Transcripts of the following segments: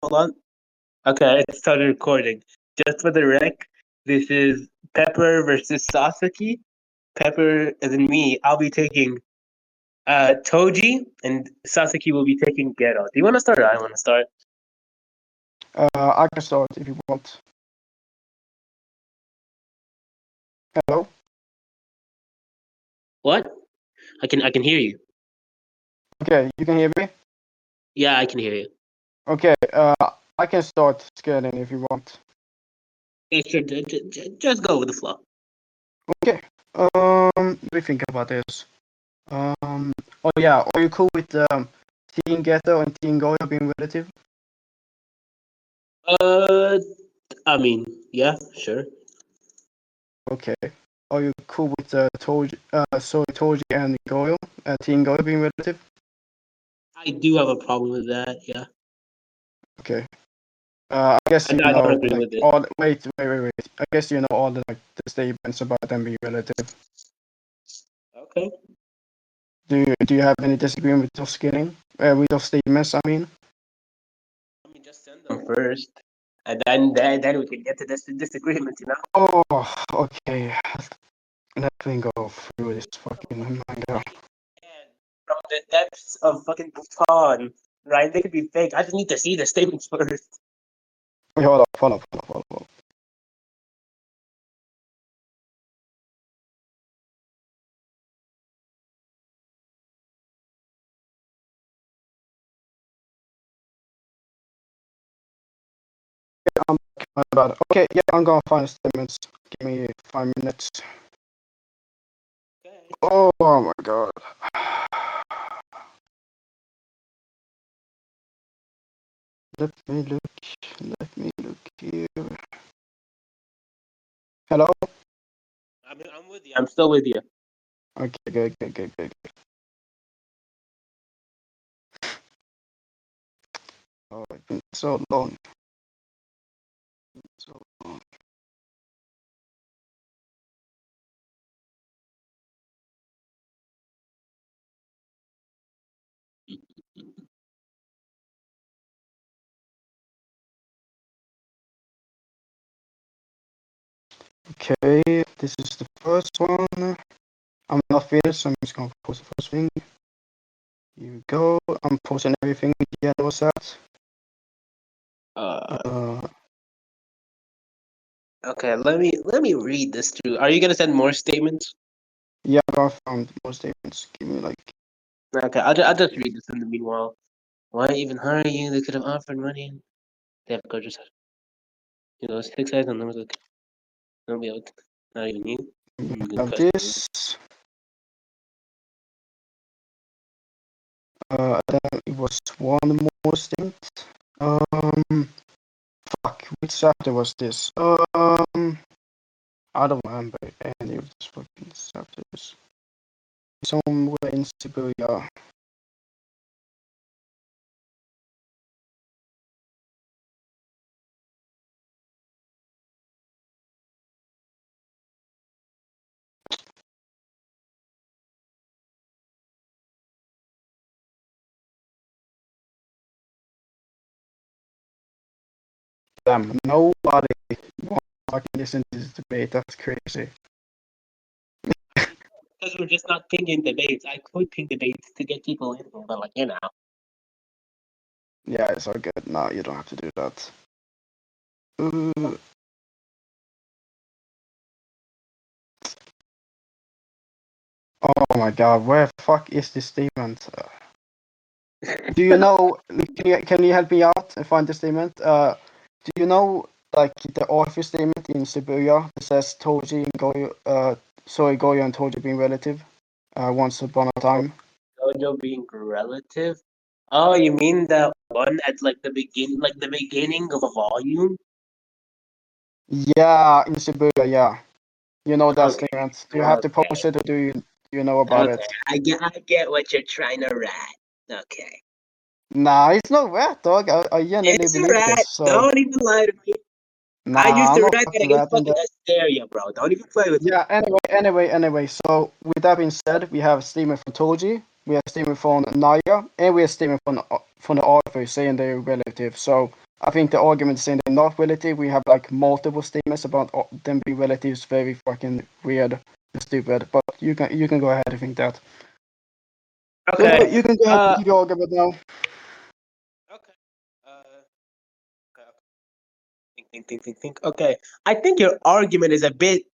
Hold on. Okay, it started recording. Just for the rec, this is Pepper versus Sasaki. Pepper, as in me, I'll be taking Toji, and Sasaki will be taking Geto. Do you want to start or I want to start? I can start if you want. Hello? What? I can hear you. Okay, you can hear me? Yeah, I can hear you. Okay, I can start scaling if you want. Yeah, sure, just go with the flow. Okay, let me think about this. Oh yeah, are you cool with Team Geto and Team Goyo being relative? Uh, I mean, yeah, sure. Okay. Are you cool with Toji and Goyo, Team Goyo being relative? I do have a problem with that. Yeah, Okay. I guess you I don't know agree like with it. all. Wait. I guess you know all the statements about them being relative. Okay. Do you have any disagreement with those with those statements? I mean. Let me just send them first, and then we can get to this disagreement. You know. Oh, okay. Let me go through this fucking manga. And from the depths of fucking Bhutan, right? They could be fake. I just need to see the statements first. Wait, hold up. I'm about it. Okay, yeah, I'm gonna find the statements. Give me 5 minutes. Okay. Oh my god. Let me look here. Hello? I'm with you. I'm still with you. Okay, good. Oh, it's been so long. So long. Okay, this is the first one. I'm not finished, so I'm just gonna post the first thing. Here we go. I'm posting everything. Yeah, what's that? Uh, Okay. Let me read this through. Are you gonna send more statements? yeah, I found more statements. Give me like. Okay. I'll just read this in the meanwhile. Why even hire you? They could have offered money. They have gorgeous, 6 eyes and numbers. Like nobody else. Not even you. Good Have question. this. Then it was one more statement. Fuck, which chapter was this? I don't remember any of these fucking chapters. Somewhere in Siberia. Damn, nobody wants to fucking listen to this debate. That's crazy. Because we're just not pinging debates. I could ping debates to get people in here, but Yeah, it's all good. No, you don't have to do that. Uh, oh my god, where the fuck is this statement? Do you know? Can you help me out and find the statement? Do you know like the author statement in Siberia that says Toji and Goyo and Toji being relative? Once upon a time. Jojo being relative. Oh, you mean the one at like the beginning of a volume? Yeah, in Siberia. Yeah, you know that Okay, statement. Do you have to okay, post it, or do you know about okay. it? I get what you're trying to write. Okay, Nah, it's not that, dog. I genuinely it's a believe rat. this. So Don't even lie to me. I used nah, I'm to not write that fucking against ratting fucking that. Hysteria, bro. Don't even play with me. Yeah. Anyway. So with that being said, we have a statement from Toji, we have a statement from Naya, and we have a statement from the author saying they're relative. So I think the argument saying they're not relative, we have like multiple statements about them being relatives, very fucking weird and stupid. But you can go ahead and think that. Okay. So you can go ahead and give your argument now. Okay. Think. Okay. I think your argument is a bit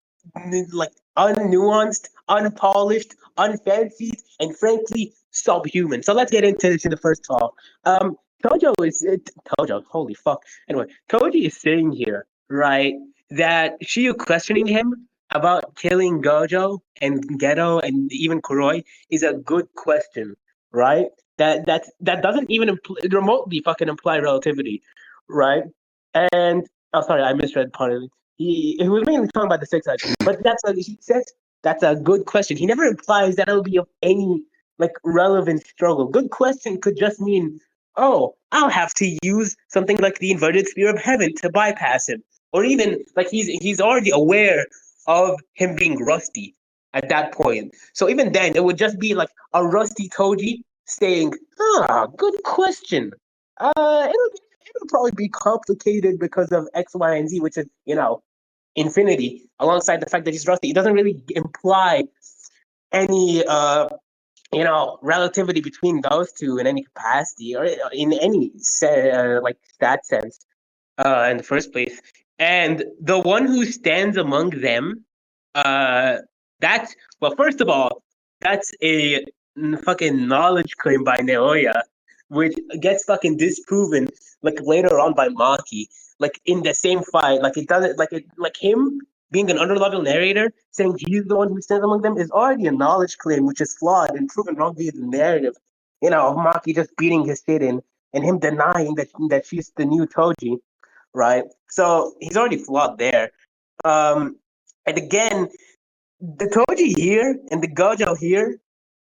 like unnuanced, unpolished, unfancied, and frankly subhuman. So let's get into this in the first call. Tojo is Tojo. Holy fuck. Anyway, Toji is saying here, right, that Shiyu questioning him about killing Gojo and Geto and even Kuroi is a good question, right? That doesn't even remotely fucking imply relativity, right? And oh, sorry, I misread part of it. He was mainly talking about the six eyes, but he says that's a good question. He never implies that it'll be of any like relevant struggle. Good question could just mean, oh, I'll have to use something like the inverted sphere of heaven to bypass him, or even like he's already aware of him being rusty at that point. So even then, it would just be like a rusty Toji saying, "Ah, good question. It'll probably be complicated because of X, Y, and Z, which is, infinity, alongside the fact that he's rusty. It doesn't really imply any, relativity between those two in any capacity or in any like stat sense in the first place. And the one who stands among them, uh, that's, well, first of all, that's a fucking knowledge claim by Naoya, which gets fucking disproven like later on by Maki, like in the same fight. Like it doesn't like him being an underlevel narrator saying he's the one who stands among them is already a knowledge claim, which is flawed and proven wrong via the narrative. Maki just beating his shit in and him denying that she's the new Toji, right? So he's already flawed there. And again, the Toji here and the Gojo here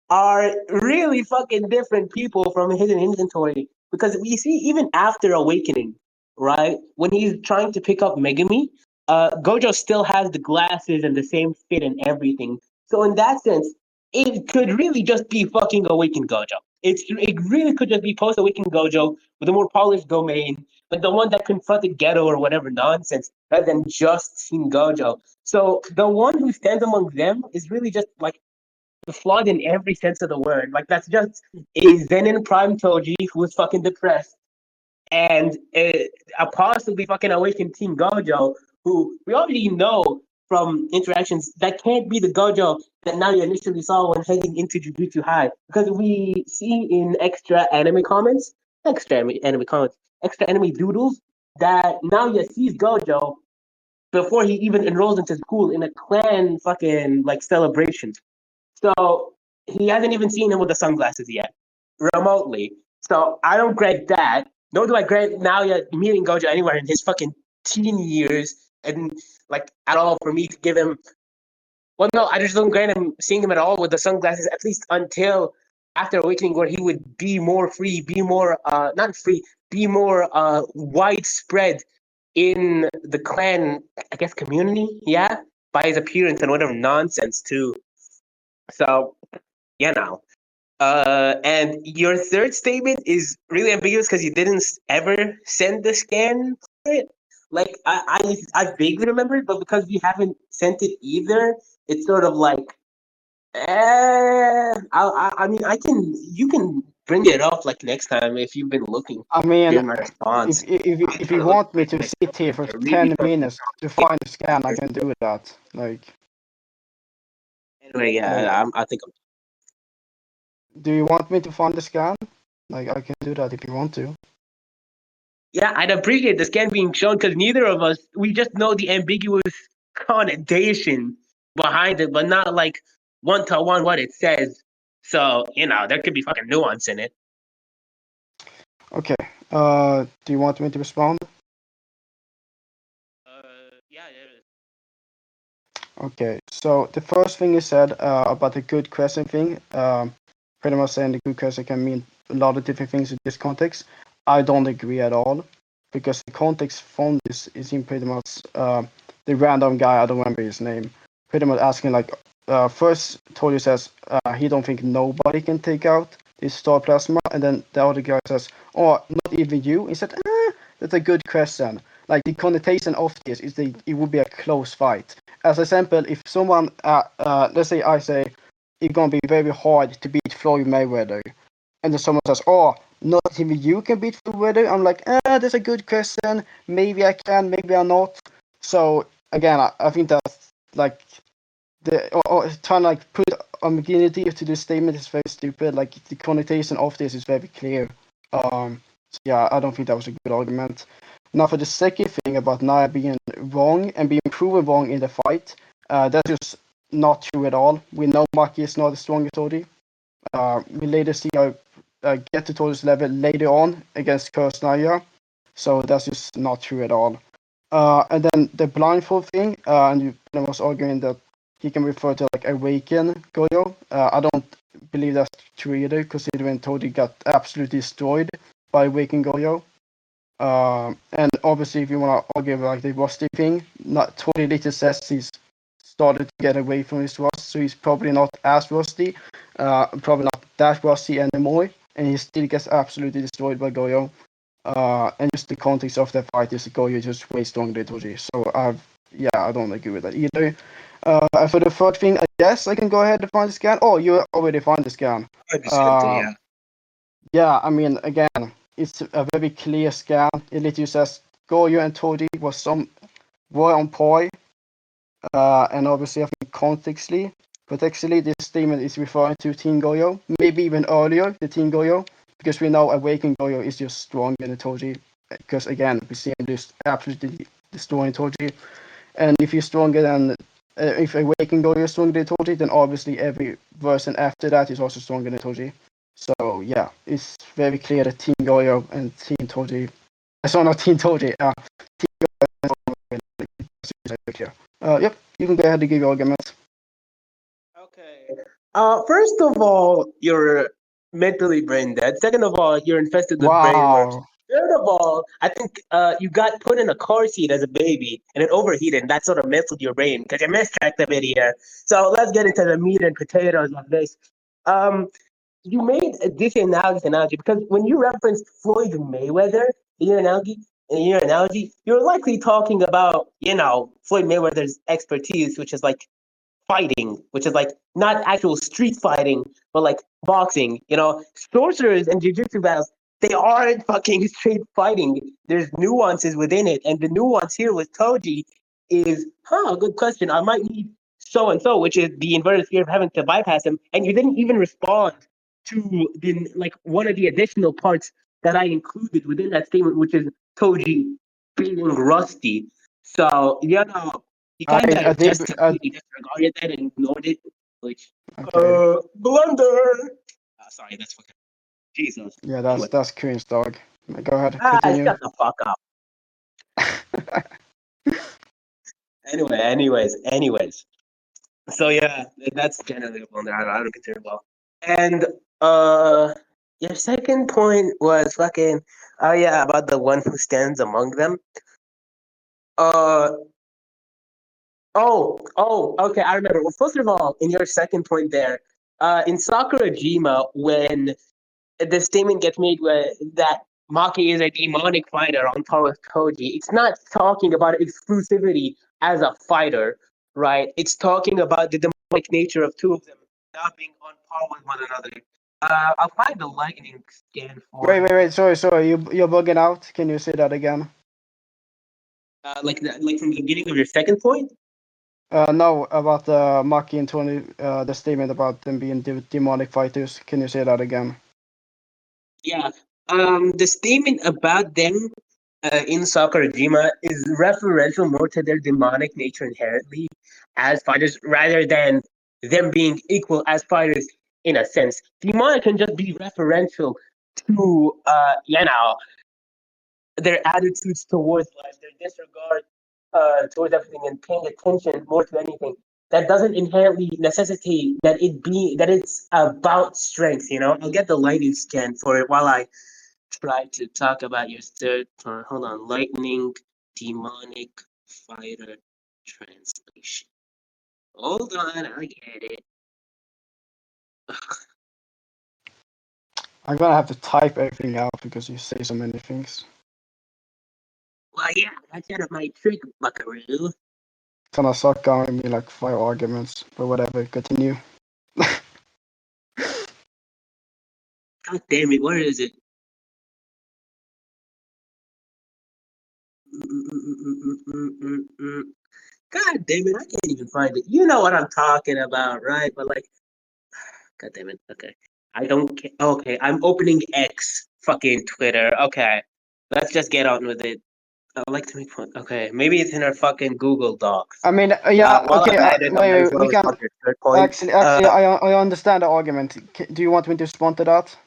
are really fucking different people from Hidden Inventory because we see even after Awakening, right? When he's trying to pick up Megami, Gojo still has the glasses and the same fit and everything. So in that sense, it could really just be fucking Awakened Gojo. It really could just be post Awakened Gojo with a more polished domain, like the one that confronted Geto or whatever nonsense, rather than just Team Gojo. So the one who stands among them is really just like flawed in every sense of the word. Like that's just a Zen in Prime Toji who was fucking depressed, and a possibly fucking awakened Team Gojo who we already know from interactions that can't be the Gojo that Nadia initially saw when heading into Jujutsu High, because we see in extra anime doodles that Nadia sees Gojo before he even enrolls into school in a clan fucking like celebration. So he hasn't even seen him with the sunglasses yet, remotely. So I don't grant that. Nor do I grant Naoya meeting Gojo anywhere in his fucking teen years and like at all for me to give him. Well, no, I just don't grant him seeing him at all with the sunglasses, at least until after Awakening, where he would be more free, be more not free, be more widespread in the clan, I guess, community. Yeah, by his appearance and whatever nonsense too. So you know. And your third statement is really ambiguous because you didn't ever send the scan for it. Like I vaguely remember it, but because we haven't sent it either, it's sort of like, I mean, you can bring it up like next time if you've been looking I mean, during my response. if you want me to sit here for Really 10 minutes to find the scan, I can do that. Anyway, yeah, I think I'm. Do you want me to find the scan? Like, I can do that if you want to. Yeah, I'd appreciate the scan being shown because neither of us, we just know the ambiguous connotation behind it, but not like one to one what it says. So, there could be fucking nuance in it. Okay. Do you want me to respond? Yeah. Okay. So the first thing you said about the good question thing, pretty much saying the good question can mean a lot of different things in this context. I don't agree at all, because the context from this is in pretty much the random guy, I don't remember his name, pretty much asking like, first Toji says he don't think nobody can take out this star plasma, and then the other guy says, oh, not even you. He said, That's a good question. Like the connotation of this is that it would be a close fight. As a sample, if someone, let's say I say it's gonna be very hard to beat Floyd Mayweather, and then someone says, "Oh, not even you can beat Floyd Mayweather." I'm like, that's a good question. Maybe I can, maybe I'm not. So again, I think that's like trying to like put homogeneity to this statement is very stupid. Like the connotation of this is very clear. So yeah, I don't think that was a good argument. Now for the second thing about Nia being wrong and being proven wrong in the fight, that's just not true at all. We know Maki is not the strongest Toji. We later see her get to Toji's level later on against Curse Naya, so that's just not true at all. And then the blindfold thing, and you was arguing that he can refer to like Awaken Goyo. I don't believe that's true either, considering Toji got absolutely destroyed by Awaken Goyo. And obviously, if you want to argue like the rusty thing, not Toji later says he's started to get away from his rust, so he's probably not as rusty, probably not that rusty anymore, and he still gets absolutely destroyed by Goyo. And just the context of the fight is Goyo just way stronger than Toji. So I don't agree with that either. And for the third thing, I guess I can go ahead and find the scan. Oh, you already found the scan. I described it, yeah. Yeah, I mean, again, it's a very clear scan. It literally says Goyo and Toji were on par, and obviously I think contextually, but actually this statement is referring to Team Goyo, maybe even earlier, the Team Goyo, because we know Awaken Goyo is just stronger than Toji, because again, we see him just absolutely destroying Toji, and if you're stronger than, if Awaken Goyo is stronger than Toji, then obviously every version after that is also stronger than Toji. So yeah, it's very clear that Team Goyo and Team Toji, sorry, not Team Toji, Team Goyo is very clear. Yep, you can go ahead and give your arguments. Okay. First of all, you're mentally brain dead. Second of all, you're infested with brainworms. Wow. Third of all, I think you got put in a car seat as a baby and it overheated, and that sort of melted your brain because you mistracked the video. So let's get into the meat and potatoes of this. Um, you made this analogy because when you referenced Floyd Mayweather in your analogy, you're likely talking about Floyd Mayweather's expertise, which is like fighting, which is like not actual street fighting, but like boxing. Sorcerers and jujitsu battles, they aren't fucking street fighting. There's nuances within it, and the nuance here with Toji is, good question. I might need so and so, which is the inverted fear of having to bypass him, and you didn't even respond to the like one of the additional parts that I included within that statement, which is Toji being rusty. So you I kind I of did just completely disregarded that and ignored it, which okay. blunder. Sorry, that's fucking Jesus. Yeah, Anyway, that's cringe, dog. Go ahead, continue. shut the fuck up. Anyways. So yeah, that's generally a blunder. I don't consider it well. And your second point was fucking. Oh yeah, about the one who stands among them. Uh okay, I remember. Well, first of all, in your second point there, in Sakurajima, when the statement gets made where that Maki is a demonic fighter on par with Toji, it's not talking about exclusivity as a fighter, right? It's talking about the demonic nature of two of them not being on par with one another. I'll find the lightning scan for it. Wait. Sorry. You're bugging out. Can you say that again? Like from the beginning of your second point. No, about Maki and Tony, the statement about them being demonic fighters. Can you say that again? Yeah. The statement about them in Sakurajima is referential more to their demonic nature inherently as fighters rather than them being equal as fighters in a sense. Demonic can just be referential to, their attitudes towards life, their disregard towards everything, and paying attention more to anything. That doesn't inherently necessitate that it's about strength. I'll get the lighting scan for it while I try to talk about your third part. Hold on. Lightning demonic fighter translation. Hold on, I get it. I'm gonna have to type everything out because you say so many things. Oh yeah, that's out of my trick, buckaroo. Gonna suck on me like 5 arguments, but whatever. Continue. God damn it, where is it? God damn it, I can't even find it. You know what I'm talking about, right? But like, God damn it. Okay, I don't. Okay, I'm opening X, fucking Twitter. Okay, let's just get on with it. I would like to make fun. Okay, maybe it's in our fucking Google Docs. I mean, yeah, While okay. I'm at it, I might as Wait, well we can respond to your third point. actually. I understand the argument. Do you want me to respond to that?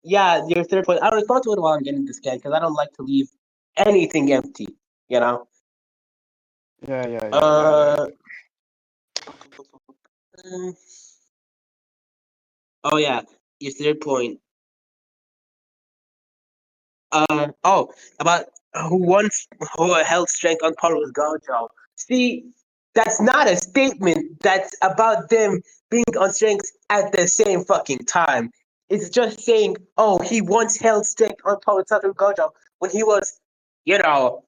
Yeah, your third point. I'll respond to it while I'm getting the scan because I don't like to leave anything empty. You know. Yeah. Uh. Oh yeah, your third point. About who held strength on par with Gojo. See, that's not a statement. That's about them being on strength at the same fucking time. It's just saying, oh, he once held strength on par with Satoru Gojo when he was, you know,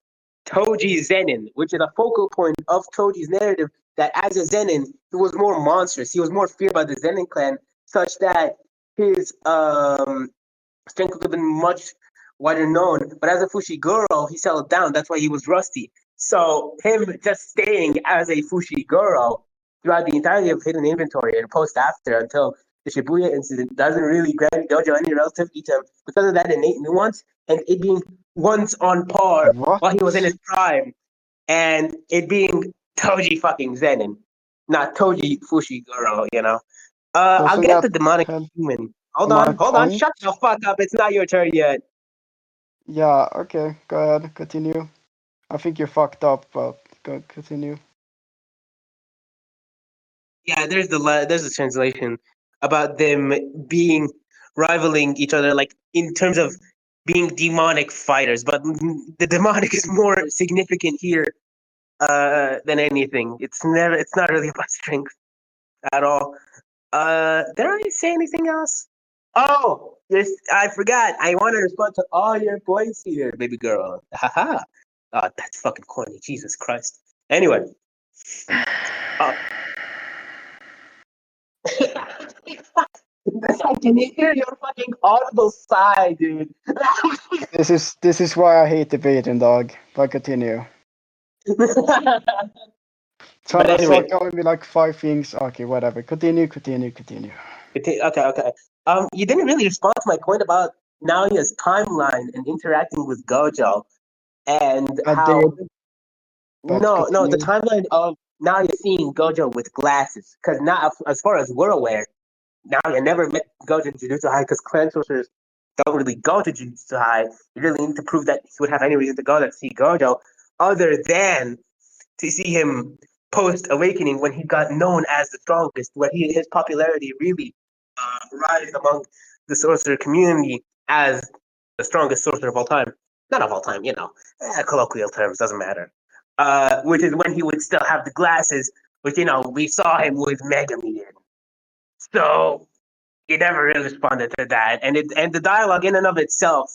Toji Zenin, which is a focal point of Toji's narrative. That as a Zenin, he was more monstrous. He was more feared by the Zenin clan, such that his strength could have been much wider known. But as a Fushiguro, he settled down. That's why he was rusty. So him just staying as a Fushiguro throughout the entirety of Hidden Inventory and post after until the Shibuya incident doesn't really grant Dojo any relative item because of that innate nuance and it being once on par What? while he was in his prime and it being Toji fucking Zenin, not Toji Fushiguro, you know. I'll Doesn't get that the demonic help human. my Hold on, point? shut the fuck up. It's not your turn yet. Yeah. Okay. Go ahead. Continue. I think you fucked up, but go continue. Yeah, there's a translation about them being rivaling each other, like in terms of being demonic fighters, but the demonic is more significant here than anything. It's not really about strength at all. Did I say anything else? Oh, yes, I forgot. I want to respond to all your points here, baby girl. Haha. Oh, that's fucking corny. Jesus Christ. Anyway, uh, I can hear your fucking audible sigh, dude. This is why I hate debating, dog. But continue. But Trying to suck anyway, on me like 5 things. Okay, whatever. Continue. okay. You didn't really respond to my point about Naoya's timeline and interacting with Gojo and I did, how but no, the continue. timeline of now you're seeing Gojo with glasses. Because now, as far as we're aware, now you never met Gojo in Jujutsu High because clan sorcerers don't really go to Jujutsu High. You really need to prove that he would have any reason to go there to see Gojo, other than to see him post awakening when he got known as the strongest, where his popularity really rise among the sorcerer community as the strongest sorcerer of all time. Not of all time, colloquial terms doesn't matter. Which is when he would still have the glasses, which we saw him with Megami in. So he never really responded to that, and the dialogue in and of itself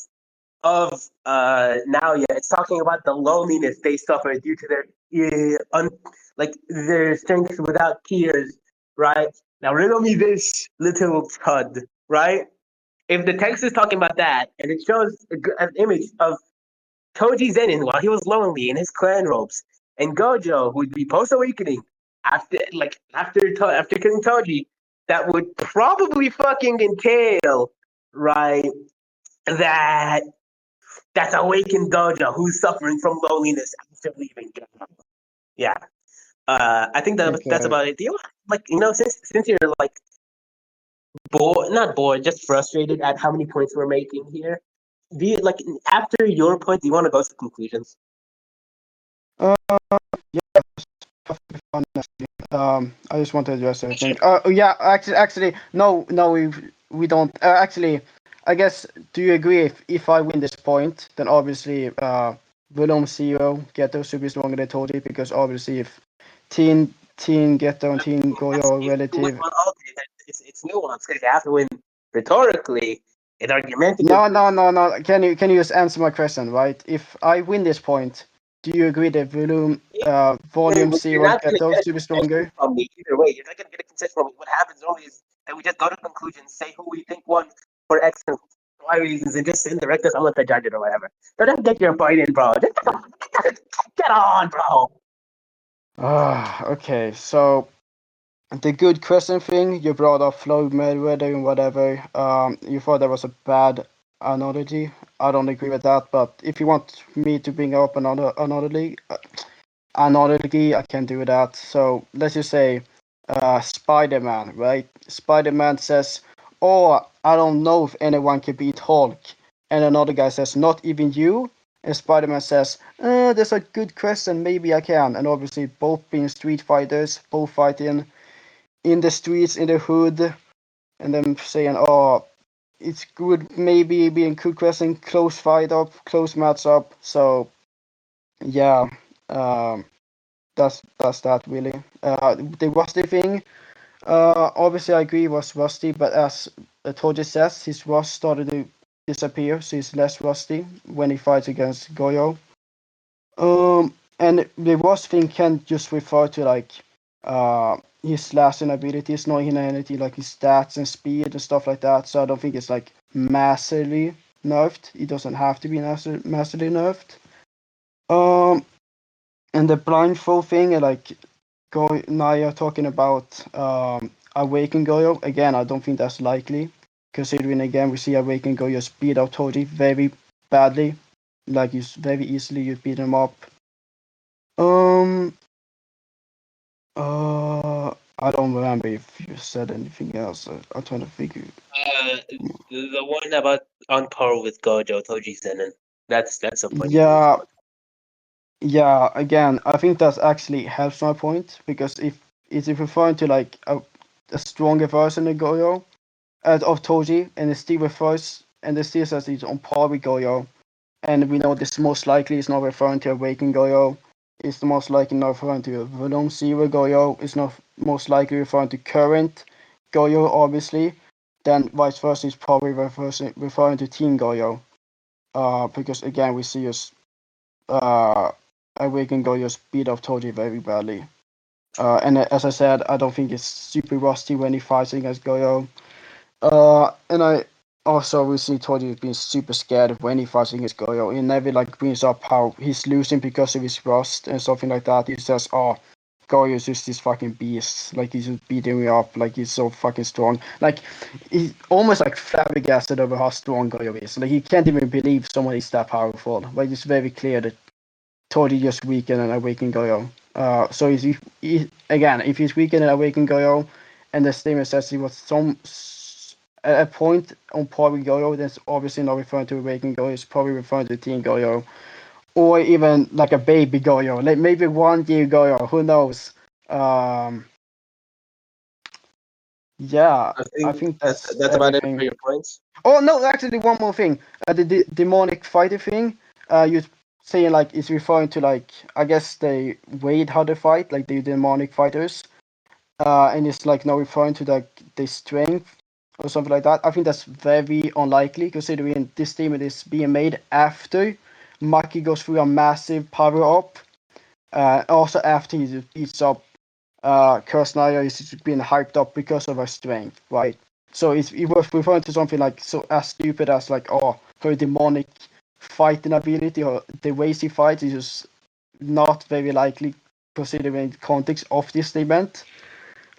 of Naoya, it's talking about the loneliness they suffer due to their strength without tears, right? Now riddle me this, little chud, right? If the text is talking about that, and it shows an image of Toji Zenin while he was lonely in his clan robes, and Gojo who would be post awakening after killing Toji, that would probably fucking entail, right, that that's awakened Gojo who's suffering from loneliness after leaving. Yeah. I think that's Okay. about it. Do you since you're like bored, not bored, just frustrated at how many points we're making here? Do you like after your point? Do you want to go to conclusions? Uh, yeah, perfectly fine, honestly. I just want to address everything. Yeah, actually, no, we don't. Actually, I guess. Do you agree if I win this point, then obviously, Bulom CEO Geto should be stronger than Toji because obviously, if Teen Geto and Teen Goyo are If you win relative, one, okay, then it's nuanced because you have to win rhetorically. It's argumentative. No. Can you just answer my question, right? If I win this point, do you agree that volume You're zero not going to Geto get a should be concession stronger? from me either way. You're not going to get a concession from me. What happens normally is that we just go to conclusions, say who we think won for X and Y reasons, and just indirect us. I'm going to judge it or whatever. So just get your point in, bro. Just get on, bro. Okay, so the good question thing you brought up Floyd Mayweather and whatever. You thought that was a bad analogy. I don't agree with that, but if you want me to bring up analogy, I can do that. So let's just say Spider-Man, right? Spider-Man says, "Oh, I don't know if anyone can beat Hulk," and another guy says, "Not even you." And Spider-Man says, "That's a good question. Maybe I can." And obviously, both being street fighters, both fighting in the streets, in the hood, and then saying, "Oh, it's good. Maybe being good question, close fight up, close match up." So yeah, um, that's that really. The Rusty thing. Obviously, I agree was rusty, but as Toji says, his rust started to disappear, so he's less rusty when he fights against Goyo. And the rust thing can just refer to like his slashing abilities, not in anything like his stats and speed and stuff like that. So I don't think it's like massively nerfed. It doesn't have to be massively nerfed. Um, and the blindfold thing, like Naya talking about Awaken Goyo. Again, I don't think that's likely, considering again we see Awaken Goyo speed out Toji very badly. Like you very easily you beat him up. Um I don't remember if you said anything else. I'm trying to figure. Uh, the one about on par with Gojo, Toji Zenin. That's the point he was Yeah, about. yeah. Again, I think that actually helps my point because if it's referring to like a stronger version of Goyo, of Toji, and it still refers and it still says it's on par with Goyo, and we know this most likely is not referring to Awaken Goyo. It's the most likely not referring to Volume Zero Goyo. It's not most likely referring to current Goyo, obviously. Then vice versa is probably referring to Team Goyo. Because again we see us uh Awaken Goyo beat up Toji very badly. And as I said, I don't think it's super rusty when he fights against Goyo. And I also we see Toji being super scared when he fights against Goyo. He never like brings up how he's losing because of his rust and something like that. He says, "Oh, Goyo is just this fucking beast. Like he's just beating me up. Like he's so fucking strong. Like he's almost like flabbergasted over how strong Goyo is. Like he can't even believe someone is that powerful. Like it's very clear that Toji just weakened and awakened Goyo. So again, if he's weakened and awakened Goyo, and the statement says he was at a point on par with Goyo, that's obviously not referring to awakened Goyo. It's probably referring to Teen Goyo, or even like a baby Goyo, like maybe 1 year Goyo. Who knows? Um, yeah, I think that's That's about it for everything. your points. Oh no, actually one more thing. The demonic fighter thing. You saying like it's referring to like I guess they weighed how they fight, like the demonic fighters. And it's like not referring to like the strength or something like that. I think that's very unlikely considering this team is being made after Maki goes through a massive power up. Also after he beats up Kursnaya is being hyped up because of her strength, right? So it was referring to something like so as stupid as like her demonic fighting ability or the ways he fights is just not very likely considering the context of this event.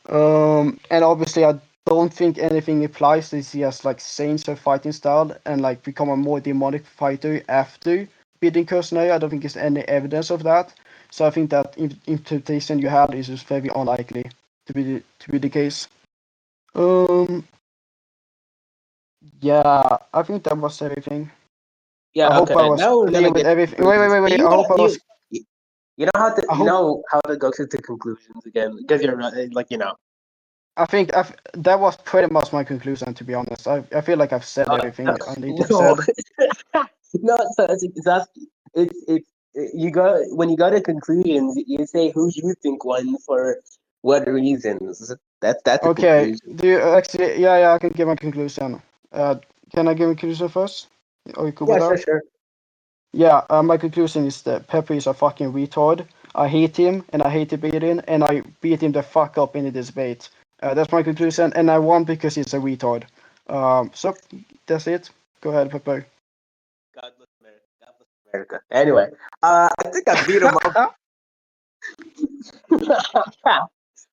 And obviously I don't think anything applies to he has like changed her fighting style and like become a more demonic fighter after beating Kursnaya. I don't think there's any evidence of that. So I think that interpretation you had is just very unlikely to be the case. Um, yeah, I think that was everything. I Yeah. hope I Okay. was Now we're clear gonna with get to everything. conclusions. Wait. You I got hope I was. you know how to I hope. go to conclusions again because you're like I think that was pretty much my conclusion. To be honest, I feel like I've said everything I need to have no said. no. So it's you go when you go to conclusions. You say who you think won for what reasons. That's a Okay. conclusion. Do you actually? Yeah. I can give my conclusion. can I give a conclusion first? Are you cool with that? Sure. Yeah, my conclusion is that Pepper is a fucking retard. I hate him, and I hate to beat him, and I beat him the fuck up in the debate. That's my conclusion, and I won because he's a retard. So that's it. Go ahead, Pepper. God bless America. God bless America. Anyway, I think I beat him up.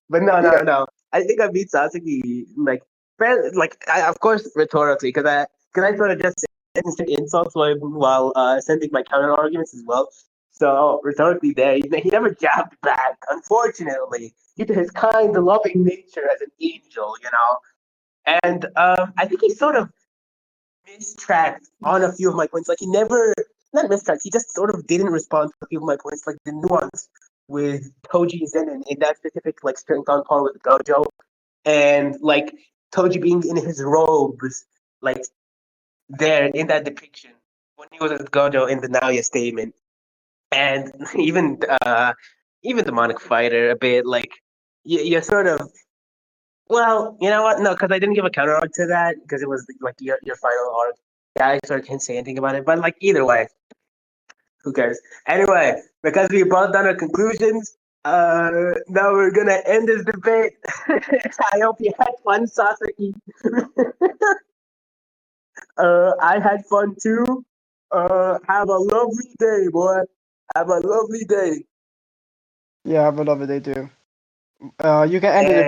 But Yeah. no. I think I beat Sasaki of course rhetorically because I sort of just instant insults while sending my counter arguments as well. So rhetorically, there he never jabbed back. Unfortunately, due to his kind, loving nature as an angel, And I think he sort of mistracked on a few of my points. Like he never, not mistracked. He just sort of didn't respond to a few of my points, like the nuance with Toji Zen in that specific like strength on par with Gojo, and like Toji being in his robes, like there in that depiction when he was with Gojo in the Naoya statement, and even demonic fighter a bit like you sort of well, you know what? No, because I didn't give a counter arc to that because it was like your final arc. Yeah, I sort of can't say anything about it, but like either way, who cares? Anyway, because we brought down our conclusions, now we're gonna end this debate. I hope you had fun, Sasaki. I had fun too. Have a lovely day, boy. Have a lovely day. Yeah, have a lovely day too. You can end the And debate.